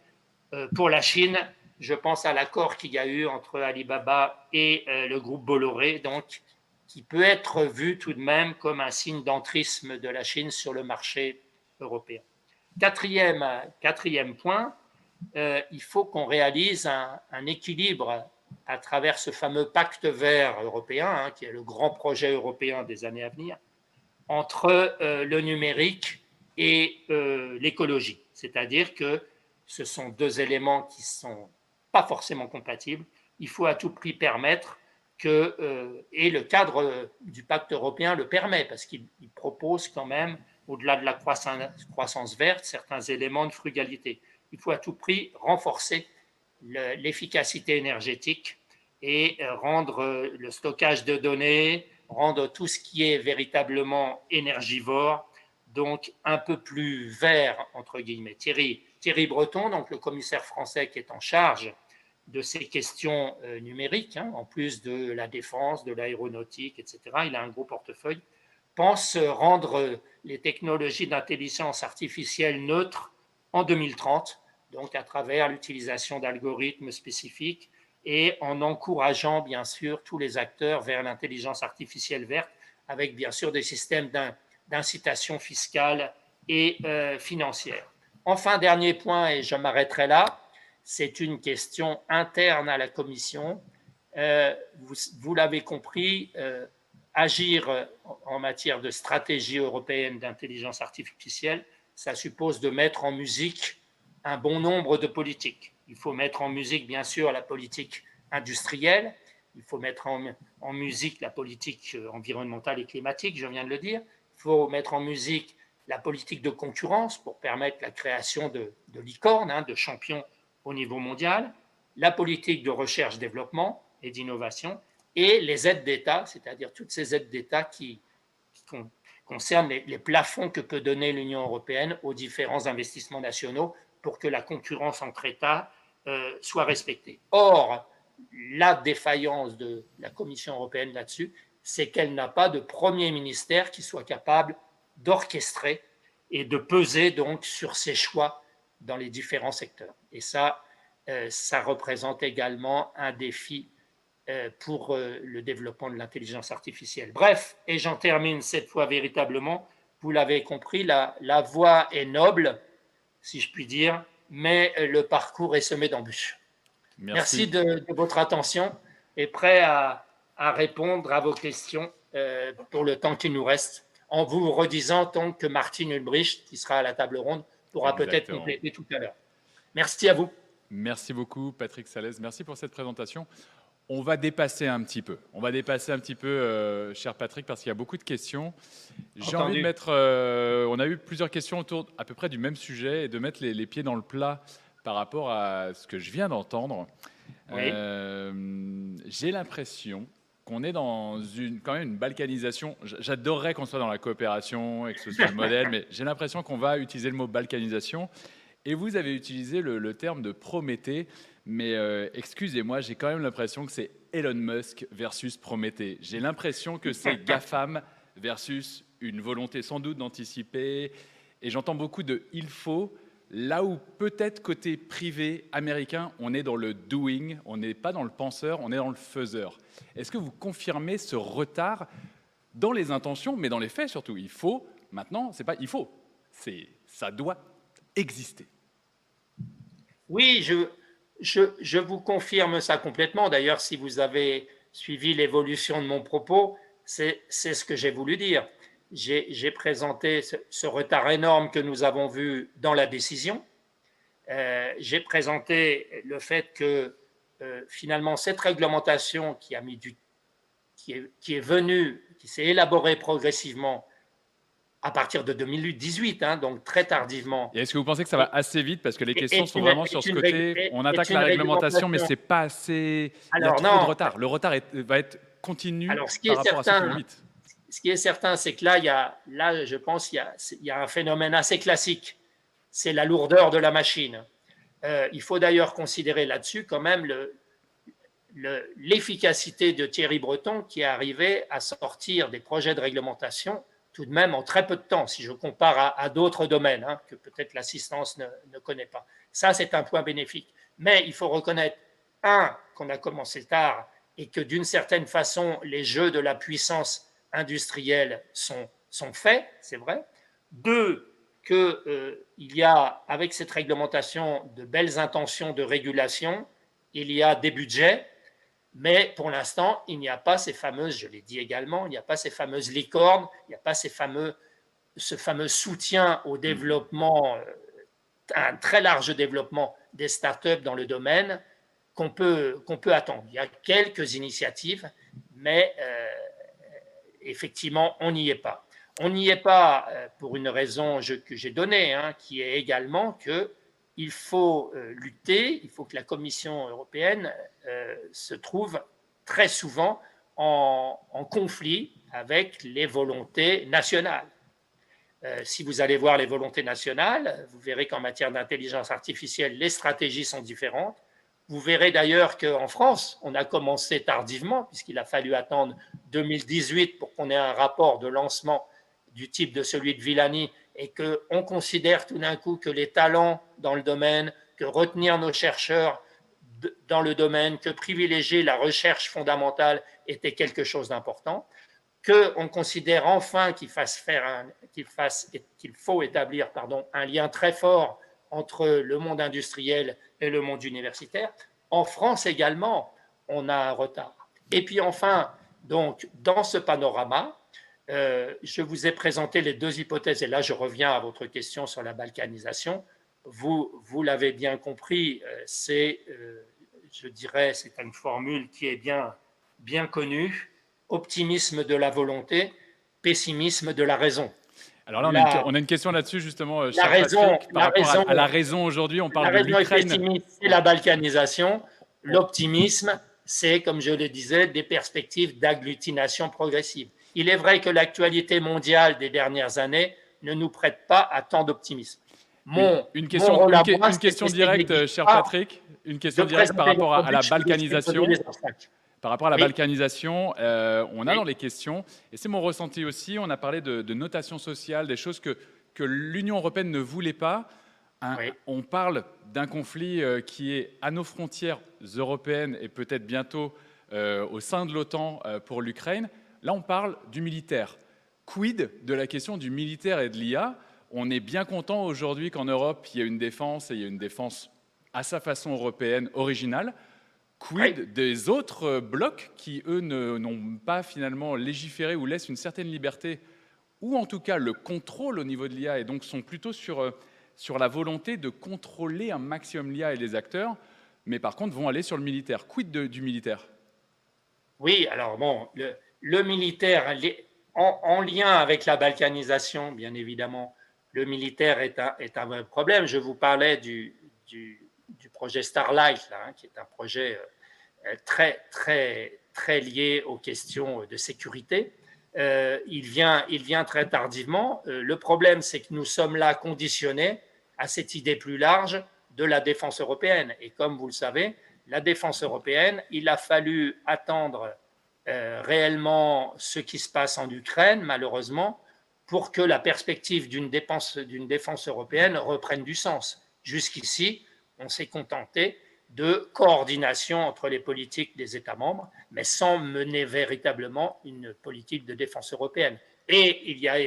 Pour la Chine, je pense à l'accord qu'il y a eu entre Alibaba et le groupe Bolloré, donc, qui peut être vu tout de même comme un signe d'entrisme de la Chine sur le marché européen. Quatrième point, il faut qu'on réalise un équilibre à travers ce fameux pacte vert européen, hein, qui est le grand projet européen des années à venir, entre le numérique et l'écologie. C'est-à-dire que ce sont deux éléments qui ne sont pas forcément compatibles. Il faut à tout prix permettre que, et le cadre du pacte européen le permet, parce qu'il propose quand même, au-delà de la croissance verte, certains éléments de frugalité. Il faut à tout prix renforcer l'efficacité énergétique et rendre le stockage de données, rendre tout ce qui est véritablement énergivore, donc un peu plus vert, entre guillemets. Thierry Breton, donc le commissaire français qui est en charge de ces questions numériques, hein, en plus de la défense, de l'aéronautique, etc., il a un gros portefeuille, pense rendre les technologies d'intelligence artificielle neutres en 2030, donc à travers l'utilisation d'algorithmes spécifiques et en encourageant bien sûr tous les acteurs vers l'intelligence artificielle verte, avec bien sûr des systèmes d'incitation fiscale et financière. Enfin, dernier point, et je m'arrêterai là, c'est une question interne à la Commission. Vous l'avez compris, agir en matière de stratégie européenne d'intelligence artificielle, ça suppose de mettre en musique un bon nombre de politiques. Il faut mettre en musique, bien sûr, la politique industrielle, il faut mettre en musique la politique environnementale et climatique, je viens de le dire, il faut mettre en musique la politique de concurrence pour permettre la création de licornes, hein, de champions au niveau mondial, la politique de recherche-développement et d'innovation, et les aides d'État, c'est-à-dire toutes ces aides d'État qui concernent les plafonds que peut donner l'Union européenne aux différents investissements nationaux pour que la concurrence entre États soit respectée. Or, la défaillance de la Commission européenne là-dessus, c'est qu'elle n'a pas de premier ministère qui soit capable d'orchestrer et de peser donc sur ses choix dans les différents secteurs. Et ça représente également un défi pour le développement de l'intelligence artificielle. Bref, et j'en termine cette fois véritablement, vous l'avez compris, la voie est noble, si je puis dire, mais le parcours est semé d'embûches. Merci Merci. de votre attention et prêt à répondre à vos questions pour le temps qui nous reste, en vous redisant donc que Martine Ulbricht, qui sera à la table ronde, pourra peut-être Exactement. compléter tout à l'heure. Merci à vous. Merci beaucoup, Patrick Salès. Merci pour cette présentation. On va dépasser un petit peu. Cher Patrick, parce qu'il y a beaucoup de questions. J'ai envie de Entendu. mettre. On a eu plusieurs questions autour à peu près du même sujet et de mettre les pieds dans le plat par rapport à ce que je viens d'entendre. Oui. J'ai l'impression qu'on est dans quand même une balkanisation. J'adorerais qu'on soit dans la coopération et que ce soit le modèle, mais j'ai l'impression qu'on va utiliser le mot balkanisation. Et vous avez utilisé le terme de Prométhée, mais excusez-moi, j'ai quand même l'impression que c'est Elon Musk versus Prométhée. J'ai l'impression que c'est GAFAM versus une volonté sans doute d'anticiper. Et j'entends beaucoup de « il faut », là où peut-être côté privé américain, on est dans le doing, on n'est pas dans le penseur, on est dans le faiseur. Est-ce que vous confirmez ce retard dans les intentions, mais dans les faits surtout? Il faut, maintenant, c'est pas il faut, ça doit exister. Oui, je vous confirme ça complètement. D'ailleurs, si vous avez suivi l'évolution de mon propos, c'est ce que j'ai voulu dire. J'ai présenté ce retard énorme que nous avons vu dans la décision. J'ai présenté le fait que finalement cette réglementation qui est venue, qui s'est élaborée progressivement à partir de 2018, donc très tardivement. Et est-ce que vous pensez que ça va assez vite? Parce que les questions sont vraiment sur ce côté. On attaque la réglementation, mais ce n'est pas assez. Il y a trop de retard. Le retard va être continu par rapport à 2008. Ce qui est certain, c'est que là, je pense qu'il y a un phénomène assez classique. C'est la lourdeur de la machine. Il faut d'ailleurs considérer là-dessus quand même l'efficacité de Thierry Breton qui est arrivé à sortir des projets de réglementation tout de même en très peu de temps, si je compare à d'autres domaines que peut-être l'assistance ne connaît pas. Ça, c'est un point bénéfique. Mais il faut reconnaître, qu'on a commencé tard et que d'une certaine façon, les jeux de la puissance industrielle sont faits, c'est vrai. 2, qu'il y a, avec cette réglementation, de belles intentions de régulation, il y a des budgets, mais pour l'instant, il n'y a pas ces fameuses, je l'ai dit également, il n'y a pas ces fameuses licornes, il n'y a pas ce fameux soutien au développement, un très large développement des startups dans le domaine qu'on peut attendre. Il y a quelques initiatives, mais effectivement, on n'y est pas. On n'y est pas pour une raison que j'ai donnée, qui est également qu'il faut lutter, il faut que la Commission européenne se trouve très souvent en conflit avec les volontés nationales. Si vous allez voir les volontés nationales, vous verrez qu'en matière d'intelligence artificielle, les stratégies sont différentes. Vous verrez d'ailleurs qu'en France, on a commencé tardivement, puisqu'il a fallu attendre 2018 pour qu'on ait un rapport de lancement du type de celui de Villani, et qu'on considère tout d'un coup que les talents dans le domaine, que retenir nos chercheurs dans le domaine, que privilégier la recherche fondamentale était quelque chose d'important, qu'on considère enfin qu'il faut établir un lien très fort entre le monde industriel et le monde universitaire. En France également, on a un retard. Et puis enfin, donc, dans ce panorama, je vous ai présenté les deux hypothèses, et là je reviens à votre question sur la balkanisation. Vous l'avez bien compris, je dirais, c'est une formule qui est bien connue: optimisme de la volonté, pessimisme de la raison. Alors là, on a une question là-dessus, justement, cher Patrick, par rapport à la raison aujourd'hui. On parle de l'Ukraine. La raison, c'est la balkanisation. L'optimisme, c'est, comme je le disais, des perspectives d'agglutination progressive. Il est vrai que l'actualité mondiale des dernières années ne nous prête pas à tant d'optimisme. Une question directe, cher Patrick, une question directe par rapport à la balkanisation. Par rapport à la balkanisation, on a dans les questions, et c'est mon ressenti aussi, on a parlé de notation sociale, des choses que l'Union européenne ne voulait pas. On parle d'un conflit qui est à nos frontières européennes et peut-être bientôt au sein de l'OTAN pour l'Ukraine. Là, on parle du militaire. Quid de la question du militaire et de l'IA? On est bien content aujourd'hui qu'en Europe, il y a une défense et il y a une défense à sa façon européenne originale. Oui. Quid des autres blocs qui, eux, n'ont pas finalement légiféré ou laissent une certaine liberté, ou en tout cas le contrôle au niveau de l'IA, et donc sont plutôt sur la volonté de contrôler un maximum l'IA et les acteurs, mais par contre vont aller sur le militaire. Quid du militaire? Oui, alors bon, le militaire, en lien avec la balkanisation, bien évidemment, le militaire est un vrai problème. Je vous parlais du projet Starlight, là, qui est un projet très, très, très lié aux questions de sécurité. Il vient très tardivement. Le problème, c'est que nous sommes là conditionnés à cette idée plus large de la défense européenne. Et comme vous le savez, la défense européenne, il a fallu attendre réellement ce qui se passe en Ukraine, malheureusement, pour que la perspective d'une défense européenne reprenne du sens. Jusqu'ici, on s'est contenté de coordination entre les politiques des États membres, mais sans mener véritablement une politique de défense européenne. Et il y a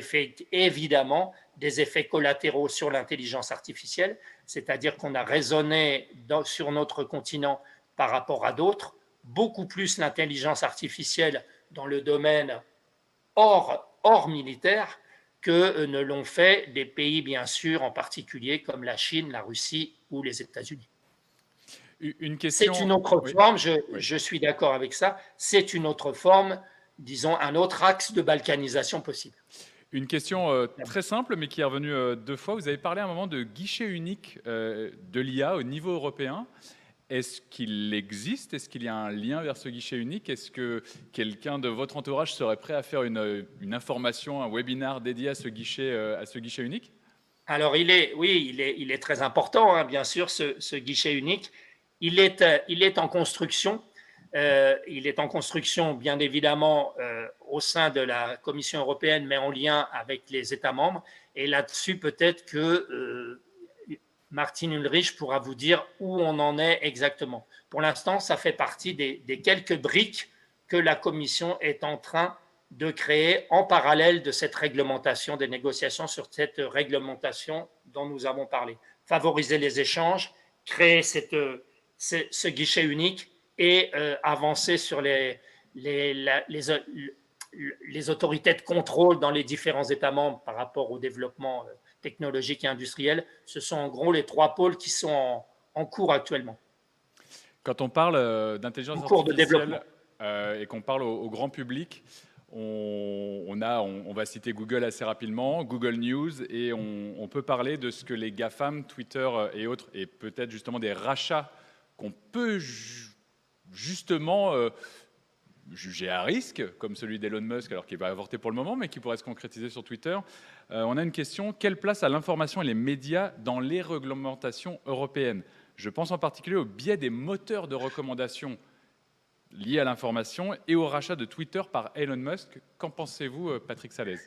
évidemment des effets collatéraux sur l'intelligence artificielle, c'est-à-dire qu'on a raisonné sur notre continent par rapport à d'autres, beaucoup plus l'intelligence artificielle dans le domaine hors militaire que ne l'ont fait des pays, bien sûr, en particulier comme la Chine, la Russie ou les États-Unis. Une C'est une question. autre Oui, forme, oui. je suis d'accord avec ça, c'est une autre forme, disons, un autre axe de balkanisation possible. Une question très simple, mais qui est revenue deux fois. Vous avez parlé à un moment de guichet unique de l'IA au niveau européen. Est-ce qu'il existe? Est-ce qu'il y a un lien vers ce guichet unique? Est-ce que quelqu'un de votre entourage serait prêt à faire une information, un webinar dédié à ce guichet unique? Alors, il est très important, hein, bien sûr, ce guichet unique. Il est en construction. Il est en construction, bien évidemment, au sein de la Commission européenne, mais en lien avec les États membres. Et là-dessus, peut-être que Martin Ulrich pourra vous dire où on en est exactement. Pour l'instant, ça fait partie des quelques briques que la Commission est en train de créer en parallèle de cette réglementation, des négociations sur cette réglementation dont nous avons parlé. Favoriser les échanges, créer ce guichet unique et avancer sur les autorités de contrôle dans les différents États membres par rapport au développement technologique et industriel. Ce sont en gros les trois pôles qui sont en cours actuellement, Quand on parle en d'intelligence cours de développement. artificielle et qu'on parle au grand public, on va citer Google assez rapidement, Google News, et on peut parler de ce que les GAFAM, Twitter et autres, et peut-être justement des rachats qu'on peut justement juger à risque, comme celui d'Elon Musk, alors qu'il va avorter pour le moment, mais qui pourrait se concrétiser sur Twitter. On a une question, quelle place a l'information et les médias dans les réglementations européennes? Je pense en particulier au biais des moteurs de recommandation liés à l'information et au rachat de Twitter par Elon Musk. Qu'en pensez-vous, Patrick Salez?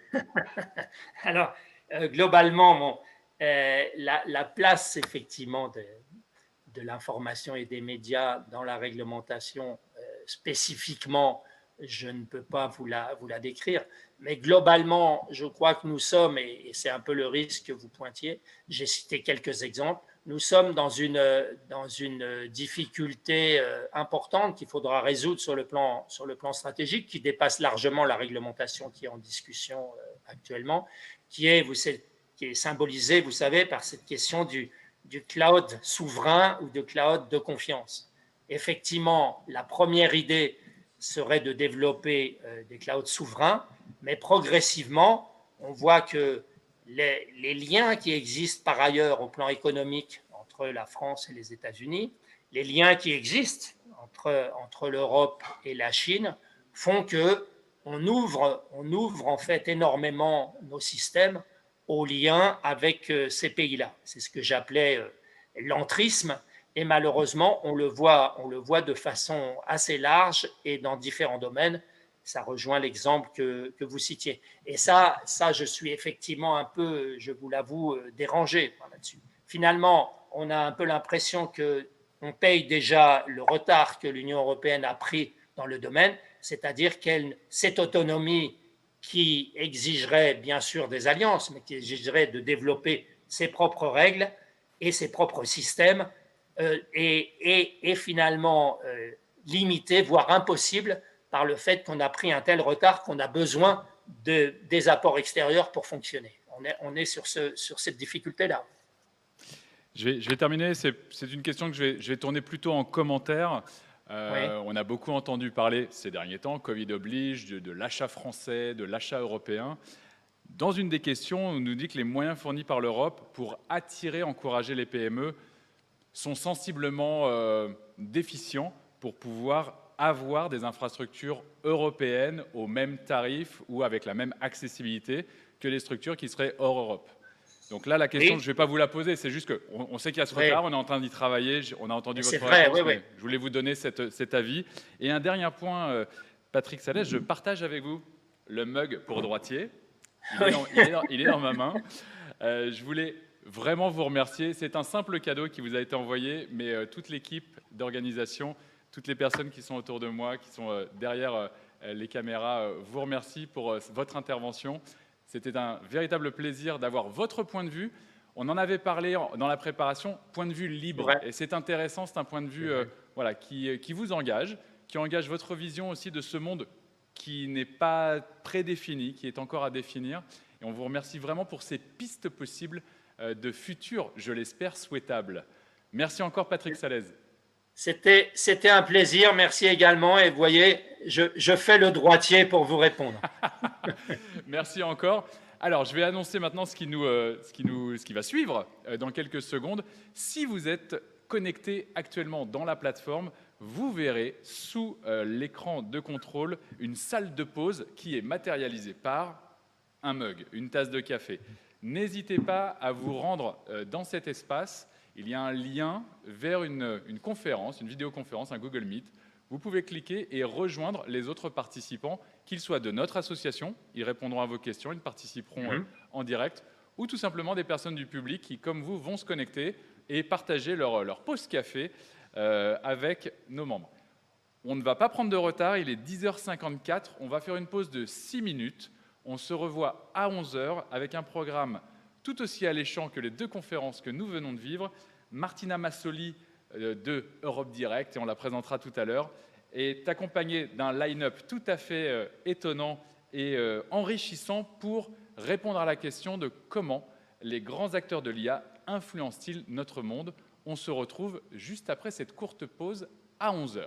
Alors, globalement, bon, la place effectivement de l'information et des médias dans la réglementation spécifiquement, je ne peux pas vous la décrire, mais globalement, je crois que nous sommes, et c'est un peu le risque que vous pointiez, j'ai cité quelques exemples, nous sommes dans une difficulté importante qu'il faudra résoudre sur le plan stratégique, qui dépasse largement la réglementation qui est en discussion actuellement, qui est symbolisée, vous savez, par cette question du cloud souverain ou de cloud de confiance. Effectivement, la première idée serait de développer des clouds souverains, mais progressivement, on voit que les liens qui existent par ailleurs au plan économique entre la France et les États-Unis, les liens qui existent entre l'Europe et la Chine font que on ouvre en fait énormément nos systèmes aux liens avec ces pays-là. C'est ce que j'appelais l'entrisme. Et malheureusement, on le voit de façon assez large et dans différents domaines. Ça rejoint l'exemple que vous citiez. Et ça, je suis effectivement un peu, je vous l'avoue, dérangé là-dessus. Finalement, on a un peu l'impression qu'on paye déjà le retard que l'Union européenne a pris dans le domaine, c'est-à-dire cette autonomie qui exigerait bien sûr des alliances, mais qui exigerait de développer ses propres règles et ses propres systèmes, et finalement limité, voire impossible, par le fait qu'on a pris un tel retard qu'on a besoin des apports extérieurs pour fonctionner. On est sur cette difficulté-là. Je vais terminer, c'est une question que je vais tourner plutôt en commentaire. Oui. On a beaucoup entendu parler ces derniers temps, Covid oblige, de l'achat français, de l'achat européen. Dans une des questions, on nous dit que les moyens fournis par l'Europe pour attirer, encourager les PME sont sensiblement déficients pour pouvoir avoir des infrastructures européennes au même tarif ou avec la même accessibilité que les structures qui seraient hors Europe. Donc là, la question, Oui. je ne vais pas vous la poser, c'est juste qu'on sait qu'il y a ce Oui. retard, on est en train d'y travailler, on a entendu C'est votre vrai, réponse, oui, mais oui. je voulais vous donner cet avis. Et un dernier point, Patrick Salès, je partage avec vous le mug pour droitier. Il est dans ma main. Je voulais vraiment vous remercier. C'est un simple cadeau qui vous a été envoyé, mais toute l'équipe d'organisation, toutes les personnes qui sont autour de moi, qui sont derrière les caméras, vous remercie pour votre intervention. C'était un véritable plaisir d'avoir votre point de vue. On en avait parlé dans la préparation, point de vue libre. Ouais. Et c'est intéressant, c'est un point de vue voilà, qui vous engage, qui engage votre vision aussi de ce monde qui n'est pas prédéfini, qui est encore à définir. Et on vous remercie vraiment pour ces pistes possibles de futur, je l'espère, souhaitables. Merci encore, Patrick Salès. C'était un plaisir, merci également. Et vous voyez, je fais le droitier pour vous répondre. Merci encore. Alors, je vais annoncer maintenant ce qui va suivre dans quelques secondes. Si vous êtes connecté actuellement dans la plateforme, vous verrez sous l'écran de contrôle une salle de pause qui est matérialisée par un mug, une tasse de café. N'hésitez pas à vous rendre dans cet espace. Il y a un lien vers une conférence, une vidéoconférence, un Google Meet. Vous pouvez cliquer et rejoindre les autres participants, qu'ils soient de notre association, ils répondront à vos questions, ils participeront en direct, ou tout simplement des personnes du public qui, comme vous, vont se connecter et partager leur pause café avec nos membres. On ne va pas prendre de retard, il est 10h54, on va faire une pause de 6 minutes. On se revoit à 11h avec un programme tout aussi alléchant que les deux conférences que nous venons de vivre. Martina Massoli de Europe Direct, et on la présentera tout à l'heure, est accompagnée d'un line-up tout à fait étonnant et enrichissant pour répondre à la question de comment les grands acteurs de l'IA influencent-ils notre monde. On se retrouve juste après cette courte pause à 11h.